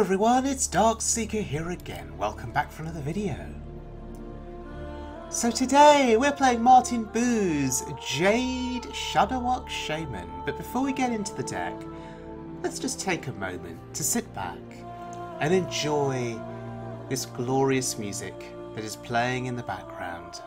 everyone, it's Darkseeker here again. Welcome back for another video. So today we're playing MartianBuu's Jade, Shudderwock, Shaman. But before we get into the deck, let's just take a moment to sit back and enjoy this glorious music that is playing in the background.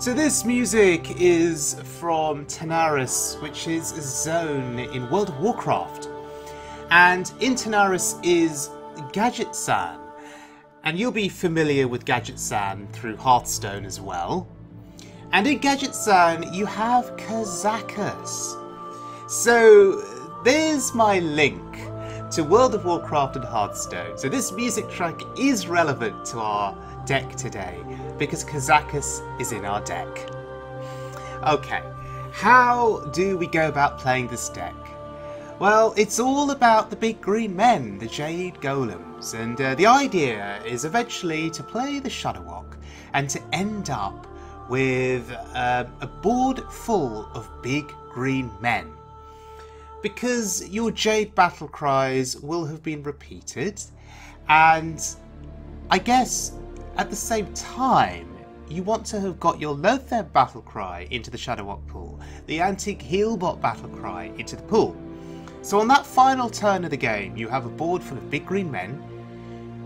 So this music is from Tanaris, which is a zone in World of Warcraft. And in Tanaris is Gadget-san. And you'll be familiar with Gadget-san through Hearthstone as well. And in Gadget-san you have Cataclysm. So there's my link to World of Warcraft and Hearthstone. So this music track is relevant to our deck today because Cataclysm is in our deck. Okay, how do we go about playing this deck? Well, it's all about the big green men, the Jade golems, and the idea is eventually to play the Shudderwock and to end up with a board full of big green men. Because your Jade battle cries will have been repeated, and I guess at the same time you want to have got your Lothar battle cry into the Shudderwock pool, the Antique Healbot battle cry into the pool. So on that final turn of the game you have a board full of big green men,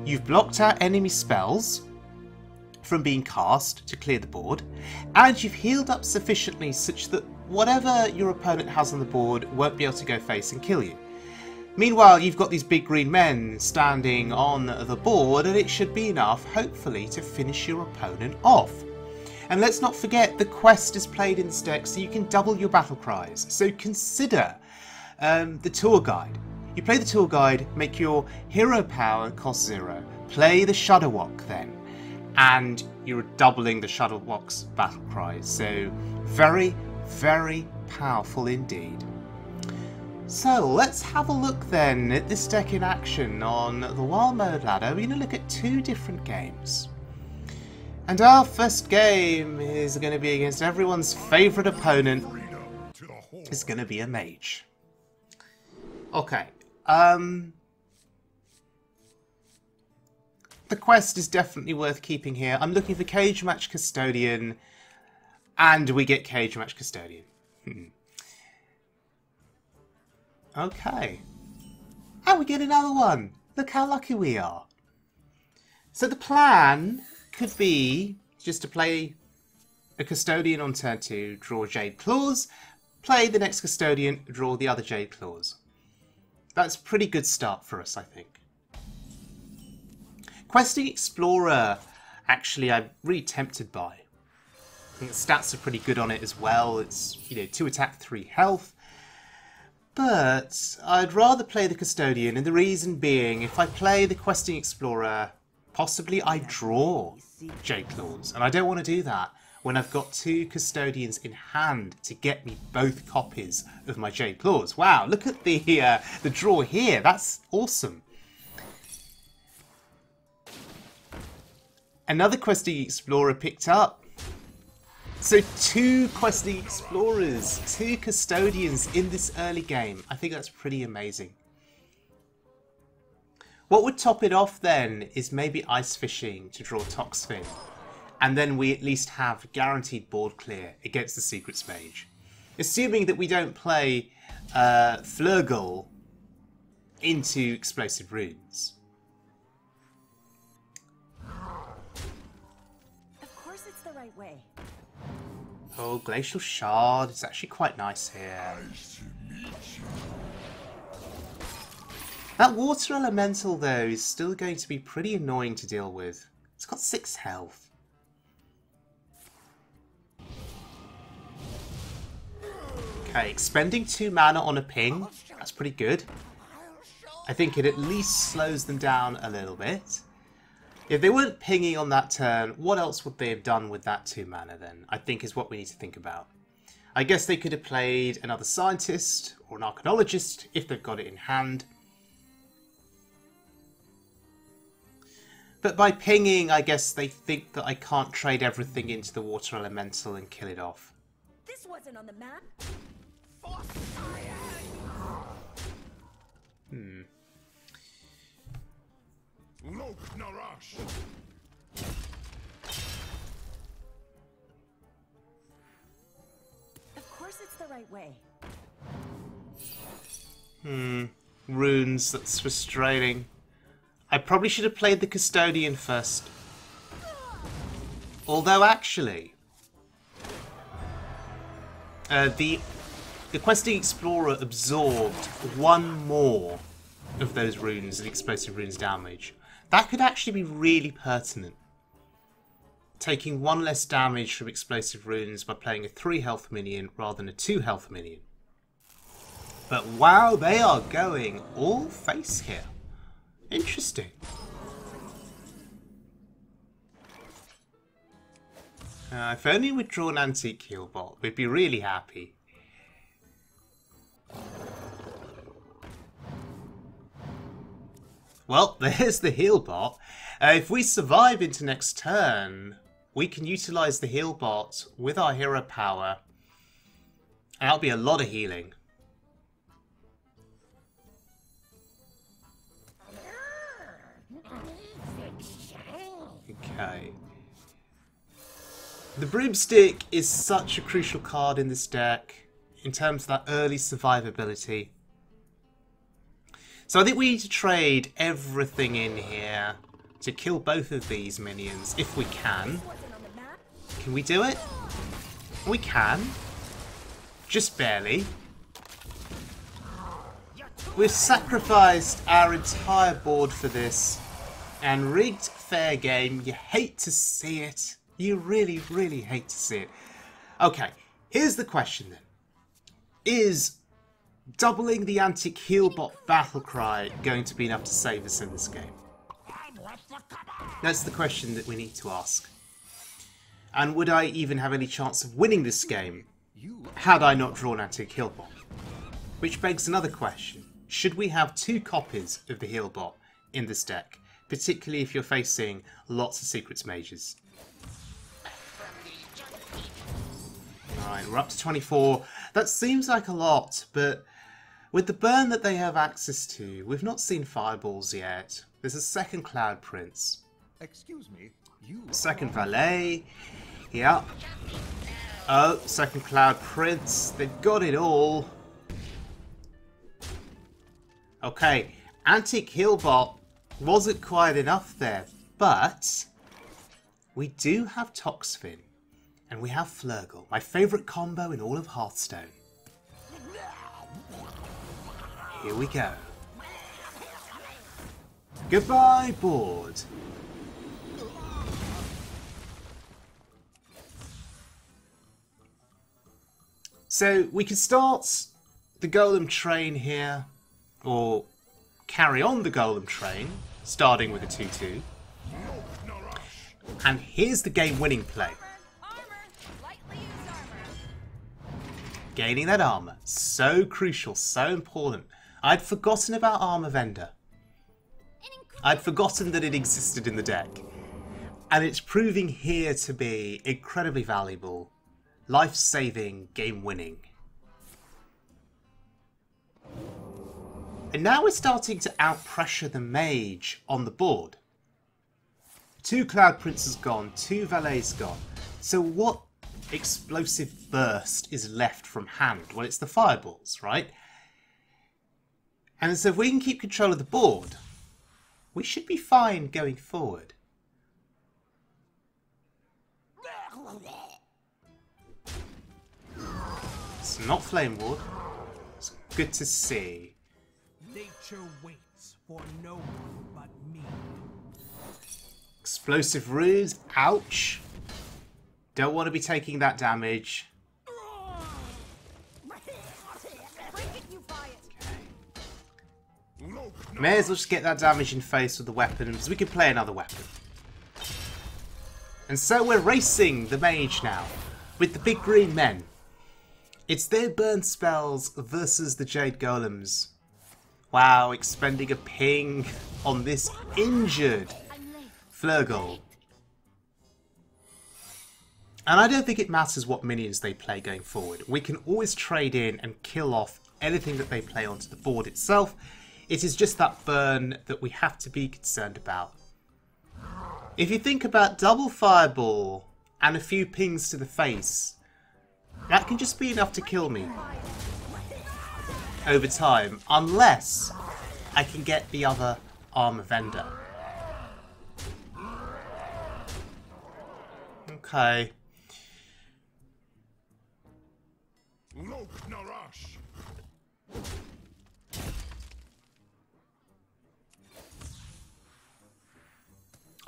you've blocked out enemy spells from being cast to clear the board, and you've healed up sufficiently such that whatever your opponent has on the board won't be able to go face and kill you. Meanwhile, you've got these big green men standing on the board, and it should be enough, hopefully, to finish your opponent off. And let's not forget, the quest is played in this deck, so you can double your battle cries. So consider the tour guide. You play the tour guide, make your hero power cost 0. Play the Shudderwock then, and you're doubling the Shudderwock's battle cries. So very, very powerful indeed. So let's have a look then at this deck in action on the Wild Mode ladder. We're going to look at two different games. And our first game is going to be against everyone's favourite opponent. It's going to be a mage. Okay. The quest is definitely worth keeping here. I'm looking for Cage Match Custodian, and we get Cage Match Custodian. Okay. And we get another one. Look how lucky we are. So the plan could be just to play a Custodian on turn 2, draw Jade Claws, play the next Custodian, draw the other Jade Claws. That's a pretty good start for us, I think. Questing Explorer, actually, I'm really tempted by. I think the stats are pretty good on it as well. It's, 2 attack, 3 health. But I'd rather play the Custodian, and the reason being, if I play the Questing Explorer, possibly I draw Jade Claws, and I don't want to do that when I've got 2 Custodians in hand to get me both copies of my Jade Claws. Wow, look at the draw here, that's awesome. Another Questing Explorer picked up. So 2 Questing Explorers, 2 Custodians in this early game. I think that's pretty amazing. What would top it off then is maybe Ice Fishing to draw Toxfin. And then we at least have guaranteed board clear against the Secrets Mage. Assuming that we don't play Flurgle into Explosive Runes. Of course it's the right way. Oh, Glacial Shard. It's actually quite nice here. That Water Elemental, though, is still going to be pretty annoying to deal with. It's got 6 health. Okay, expending 2 mana on a ping. That's pretty good. I think it at least slows them down a little bit. If they weren't pinging on that turn, what else would they have done with that 2 mana then? I think is what we need to think about. I guess they could have played another Scientist or an Archaeologist if they've got it in hand. But by pinging, I guess they think that I can't trade everything into the water elemental and kill it off. This wasn't on the map. Of course it's the right way. Runes, that's frustrating. I probably should have played the Custodian first. Although, actually, the Questing Explorer absorbed one more of those runes and explosive runes damage. That could actually be really pertinent. Taking one less damage from explosive runes by playing a 3 health minion rather than a 2 health minion. But wow, they are going all face here. Interesting. If only we'd draw an antique healbot, we'd be really happy. Well, there's the healbot. If we survive into next turn, we can utilise the healbot with our hero power. And that'll be a lot of healing. Okay. The Broomstick is such a crucial card in this deck in terms of that early survivability. So I think we need to trade everything in here to kill both of these minions if we can. Can we do it? We can. Just barely. We've sacrificed our entire board for this. And rigged fair game, you hate to see it. You really, really hate to see it. Okay, here's the question then. Is doubling the antique healbot battlecry going to be enough to save us in this game? That's the question that we need to ask. And would I even have any chance of winning this game had I not drawn antique healbot? Which begs another question. Should we have 2 copies of the healbot in this deck? Particularly if you're facing lots of secrets mages. Alright, we're up to 24. That seems like a lot, but with the burn that they have access to, we've not seen fireballs yet. There's a second Cloud Prince. Excuse me, Second Valet. Yeah. Oh, second Cloud Prince. They've got it all. Okay, antique healbot wasn't quite enough there, but we do have Toxfin and we have Flurgle, my favourite combo in all of Hearthstone. Here we go. Goodbye, board. So we can start the Golem train here, or carry on the Golem train, starting with a 2-2. And here's the game-winning play. Gaining that armor. So crucial, so important. I'd forgotten about Armor Vendor. I'd forgotten that it existed in the deck. And it's proving here to be incredibly valuable. Life-saving, game-winning. And now we're starting to out-pressure the mage on the board. 2 Cloud Princes gone, 2 Valets gone. So what explosive burst is left from hand? Well, it's the fireballs, right? And so if we can keep control of the board, we should be fine going forward. It's not Flame Ward. It's good to see. Nature waits for no one but me. Explosive runes. Ouch. Don't want to be taking that damage. May as well just get that damage in face with the weapon, because we can play another weapon. And so we're racing the mage now, with the big green men. It's their burn spells versus the Jade Golems. Wow, expending a ping on this injured Flurgle. And I don't think it matters what minions they play going forward. We can always trade in and kill off anything that they play onto the board itself. It is just that burn that we have to be concerned about. If you think about double fireball and a few pings to the face, that can just be enough to kill me over time, unless I can get the other armor vendor. Okay.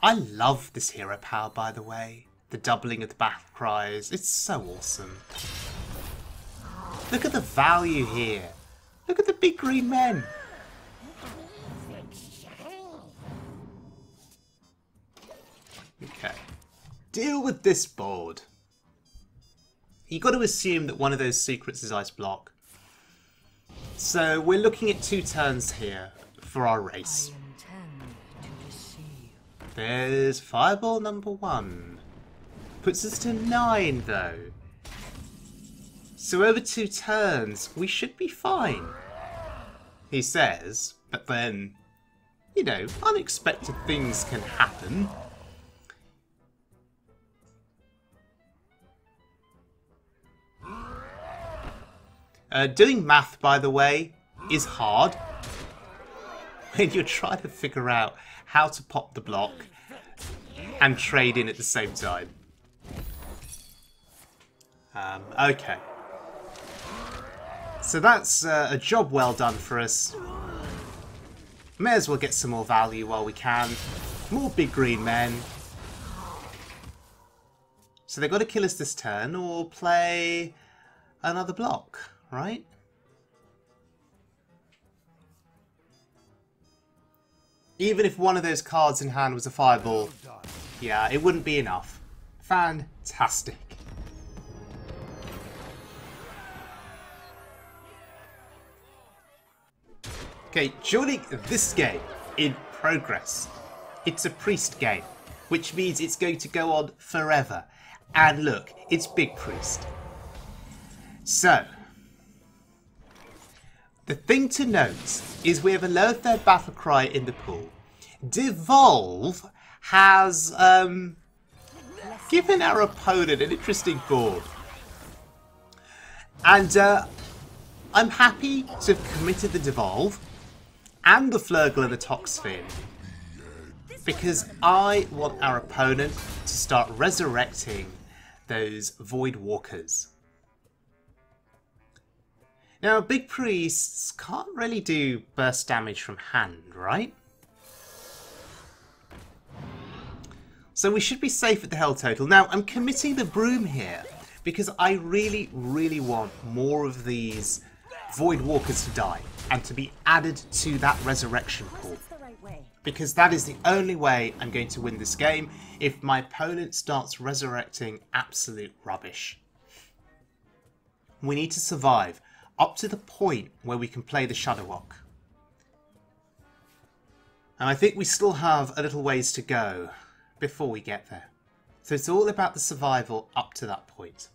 I love this hero power, by the way. The doubling of the battle cries. It's so awesome. Look at the value here. Look at the big green men. Okay. Deal with this board. You got to assume that one of those secrets is ice block. So we're looking at 2 turns here for our race. There's fireball number 1. Puts us to 9 though. So over 2 turns we should be fine, he says, but then, you know, unexpected things can happen. Doing math, by the way, is hard when you're trying to figure out how to pop the block and trade in at the same time. Okay. So that's a job well done for us. May as well get some more value while we can. More big green men. So they've got to kill us this turn or play another block, right? Even if one of those cards in hand was a fireball, yeah, it wouldn't be enough. Fantastic. Okay, joining this game in progress. It's a priest game, which means it's going to go on forever. And look, it's big priest. So, the thing to note is we have a lower third battle cry in the pool. Devolve has given our opponent an interesting board. And I'm happy to have committed the Devolve and the Flurgle and the Toxfin, because I want our opponent to start resurrecting those Void Walkers. Now, big priests can't really do burst damage from hand, right? So we should be safe at the hell total. Now, I'm committing the broom here because I really, really want more of these Void Walkers to die and to be added to that resurrection pool. Because that is the only way I'm going to win this game if my opponent starts resurrecting absolute rubbish. We need to survive up to the point where we can play the Shudderwock. And I think we still have a little ways to go before we get there. So it's all about the survival up to that point.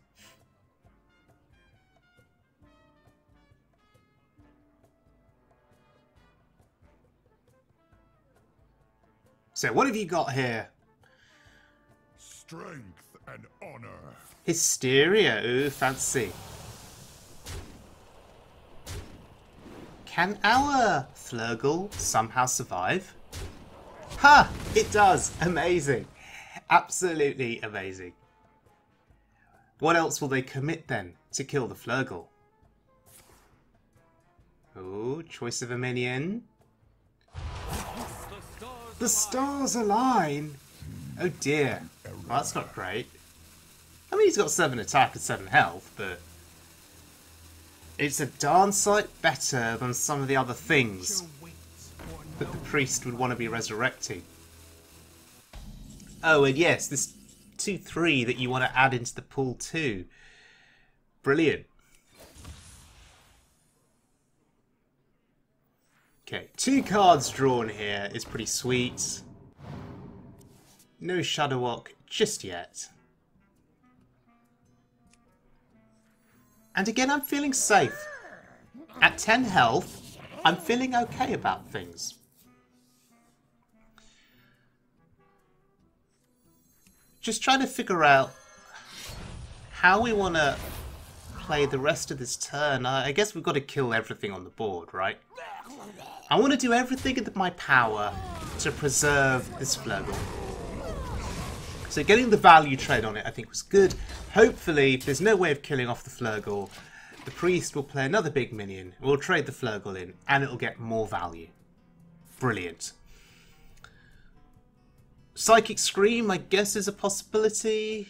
So what have you got here? Strength and honor. Hysteria, ooh, fancy. Can our Flurgle somehow survive? Ha! It does! Amazing. Absolutely amazing. What else will they commit then to kill the Flurgle? Oh, choice of a minion. The stars align! Oh dear. Well, that's not great. I mean, he's got 7 attack and 7 health, but it's a darn sight better than some of the other things that the priest would want to be resurrecting. Oh, and yes, this 2/3 that you want to add into the pool too. Brilliant. Okay, 2 cards drawn here is pretty sweet. No Shudderwock just yet. And again, I'm feeling safe. At 10 health, I'm feeling okay about things. Just trying to figure out how we want to play the rest of this turn. I guess we've got to kill everything on the board, right? I want to do everything in my power to preserve this Flurgle. So getting the value trade on it I think was good. Hopefully, if there's no way of killing off the Flurgle, the priest will play another big minion. We'll trade the Flurgle in and it'll get more value. Brilliant. Psychic Scream I guess is a possibility.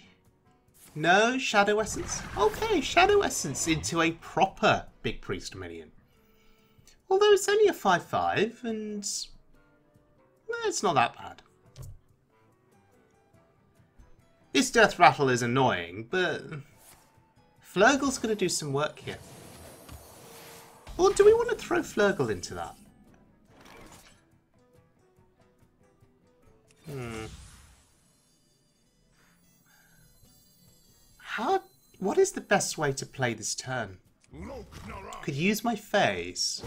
No? Shadow Essence? Okay, Shadow Essence into a proper big priest minion. Although it's only a 5/5 and it's not that bad. This Death Rattle is annoying, but Flurgle's going to do some work here. Or do we want to throw Flurgle into that? What is the best way to play this turn? Could use my face.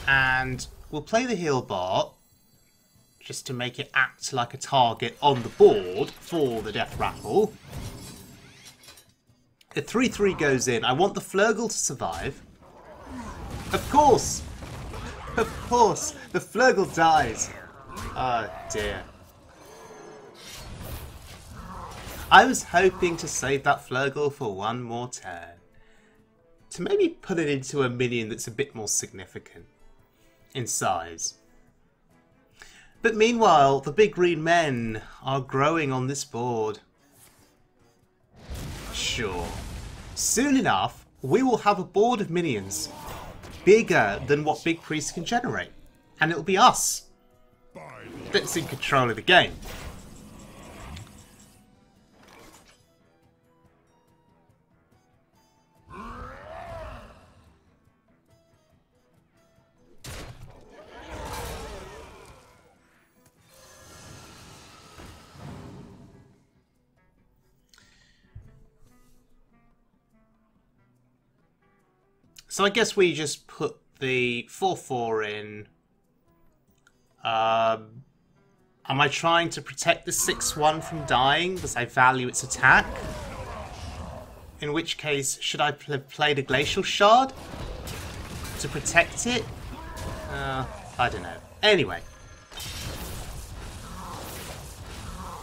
And we'll play the heal bot just to make it act like a target on the board for the Death Rattle. The 3/3 goes in. I want the Flurgle to survive. Of course! Of course! The Flurgle dies. Oh dear. I was hoping to save that Flurgle for one more turn. To maybe put it into a minion that's a bit more significant in size. But meanwhile, the big green men are growing on this board. Sure. Soon enough, we will have a board of minions bigger than what Big Priest can generate. And it'll be us that's in control of the game. So I guess we just put the 4/4 in. Am I trying to protect the 6/1 from dying because I value its attack? In which case, should I have played a Glacial Shard to protect it? I don't know. Anyway.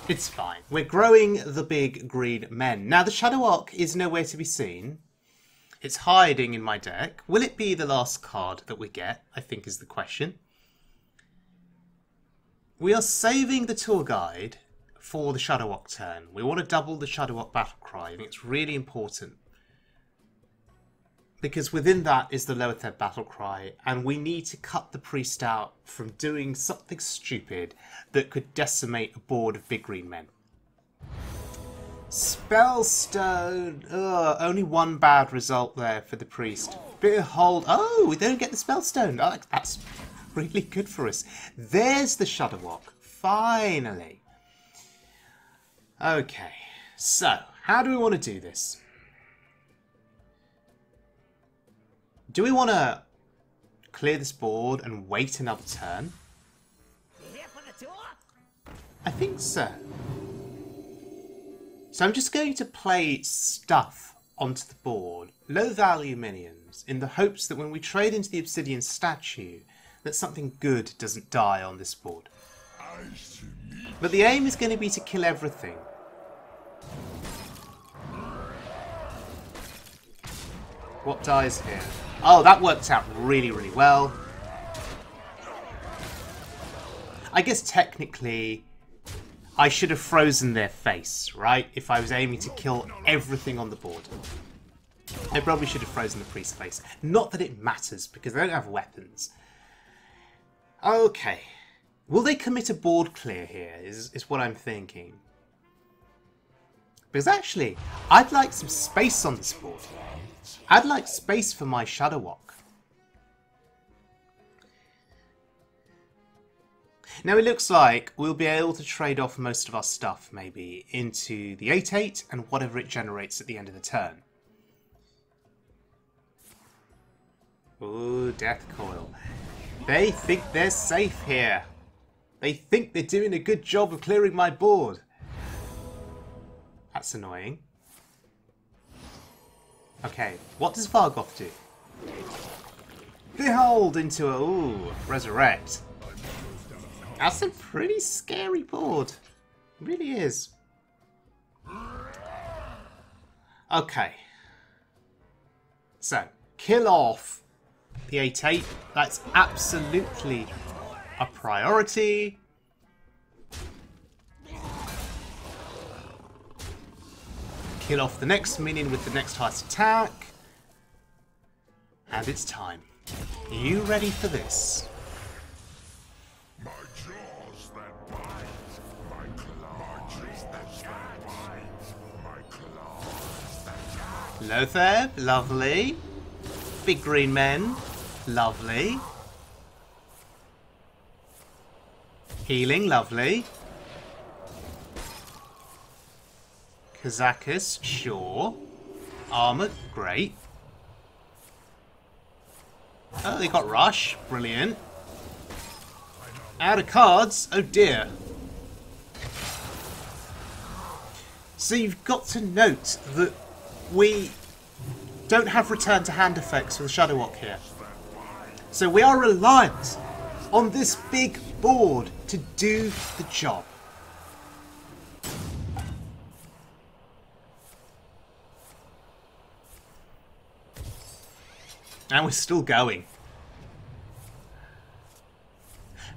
It's fine. We're growing the big green men. Now the Shudderwock is nowhere to be seen. It's hiding in my deck. Will it be the last card that we get, I think is the question. We are saving the tour guide for the Shudderwock turn. We want to double the Shudderwock battle cry. I think it's really important. Because within that is the lower third battle cry, and we need to cut the priest out from doing something stupid that could decimate a board of big green men. Spellstone. Ugh, only one bad result there for the priest. Bit of hold. Oh, we don't get the Spellstone. Oh, that's really good for us. There's the Shudderwock. Finally. Okay, so how do we want to do this? Do we want to clear this board and wait another turn? I think so. So I'm just going to play stuff onto the board, low value minions, in the hopes that when we trade into the Obsidian statue, that something good doesn't die on this board. But the aim is going to be to kill everything. What dies here? Oh, that worked out really, really well. I guess technically I should have frozen their face, right? If I was aiming to kill everything on the board. I probably should have frozen the priest's face. Not that it matters, because they don't have weapons. Okay. Will they commit a board clear here, is what I'm thinking. Because actually, I'd like some space on this board. I'd like space for my Shudderwock. Now it looks like we'll be able to trade off most of our stuff, maybe, into the 8/8 and whatever it generates at the end of the turn. Ooh, Death Coil. They think they're safe here. They think they're doing a good job of clearing my board. That's annoying. Okay, what does Vargoth do? Behold into a... Ooh, Resurrect. That's a pretty scary board. It really is. Okay. So, kill off the 8/8. That's absolutely a priority. Kill off the next minion with the next highest attack. And it's time. Are you ready for this? My jaws that bite, my clutches that bite, my claws that Lothar, lovely. Big green men, lovely. Healing, lovely. Kazakus, sure. Armor, great. Oh, they got Rush, brilliant. Out of cards, oh dear. So you've got to note that we don't have return to hand effects for the Shudderwock here. So we are reliant on this big board to do the job. And we're still going.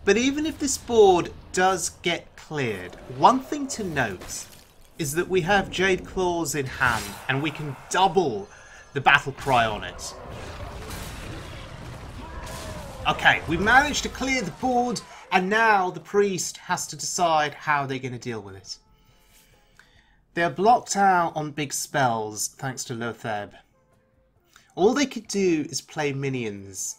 But even if this board does get cleared, one thing to note is that we have Jade Claws in hand and we can double the battle cry on it. Okay, we managed to clear the board and now the priest has to decide how they're going to deal with it. They're blocked out on big spells thanks to Lothar. All they could do is play minions.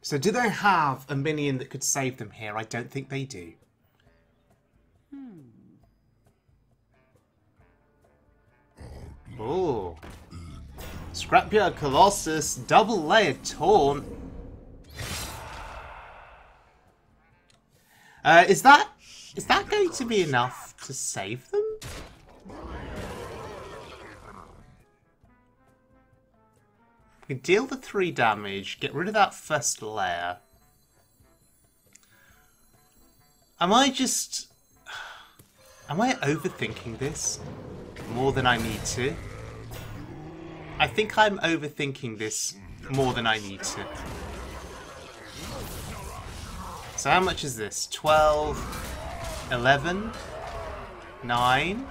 So do they have a minion that could save them here? I don't think they do. Oh. Scrapyard Colossus, double layered taunt. Is that going to be enough to save them? We deal the 3 damage, get rid of that first layer. Am I overthinking this more than I need to? I think I'm overthinking this more than I need to. So how much is this? 12, 11, 9.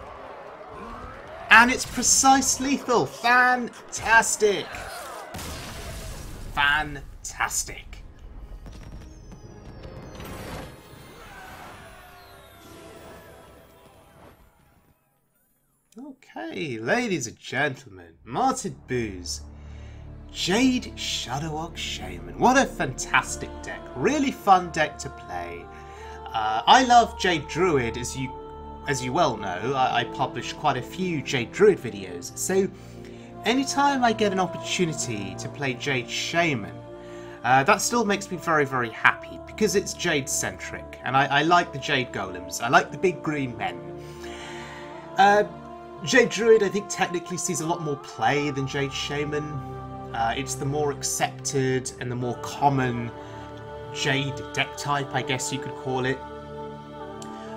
And it's precise lethal. Fantastic. Fantastic. Okay, ladies and gentlemen, MartianBuu's Jade Shudderwock Shaman. What a fantastic deck. Really fun deck to play. I love Jade Druid, as you well know. I publish quite a few Jade Druid videos. So anytime I get an opportunity to play Jade Shaman, that still makes me very, very happy because it's Jade centric. And I like the Jade Golems. I like the big green men. Jade Druid, I think, technically sees a lot more play than Jade Shaman. It's the more accepted and the more common Jade deck type, I guess you could call it.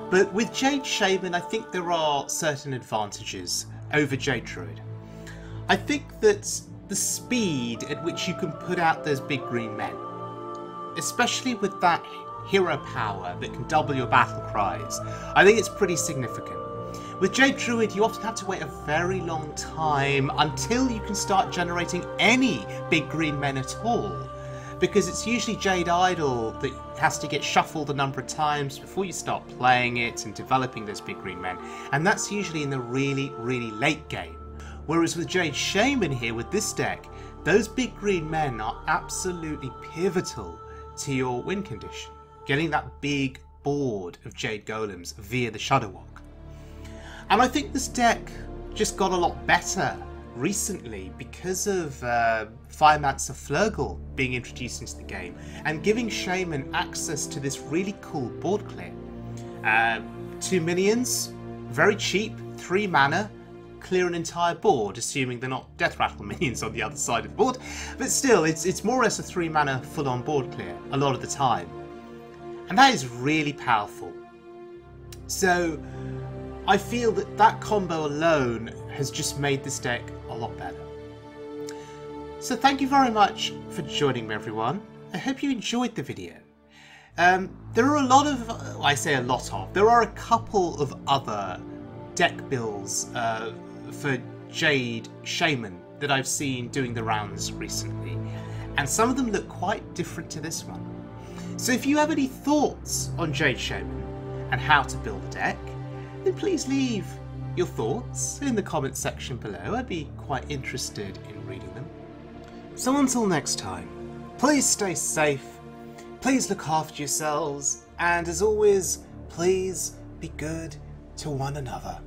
But with Jade Shaman, I think there are certain advantages over Jade Druid. I think that the speed at which you can put out those big green men, especially with that hero power that can double your battle cries, I think it's pretty significant. With Jade Druid, you often have to wait a very long time until you can start generating any big green men at all, because it's usually Jade Idol that has to get shuffled a number of times before you start playing it and developing those big green men, and that's usually in the really, really late game. Whereas with Jade Shaman here, with this deck, those big green men are absolutely pivotal to your win condition, getting that big board of Jade Golems via the Shudderwock. And I think this deck just got a lot better recently because of Firemancer Flurgle being introduced into the game and giving Shaman access to this really cool board clear. 2 minions, very cheap, 3 mana, clear an entire board, assuming they're not Death Rattle minions on the other side of the board, but still, it's more or less a 3 mana full-on board clear a lot of the time. And that is really powerful. So I feel that that combo alone has just made this deck a lot better. So thank you very much for joining me, everyone. I hope you enjoyed the video. There are a lot of, I say a lot of, there are a couple of other deck builds for Jade Shaman that I've seen doing the rounds recently, and some of them look quite different to this one. So if you have any thoughts on Jade Shaman and how to build a deck, then please leave your thoughts in the comments section below. I'd be quite interested in reading them. So until next time, please stay safe, please look after yourselves, and as always, please be good to one another.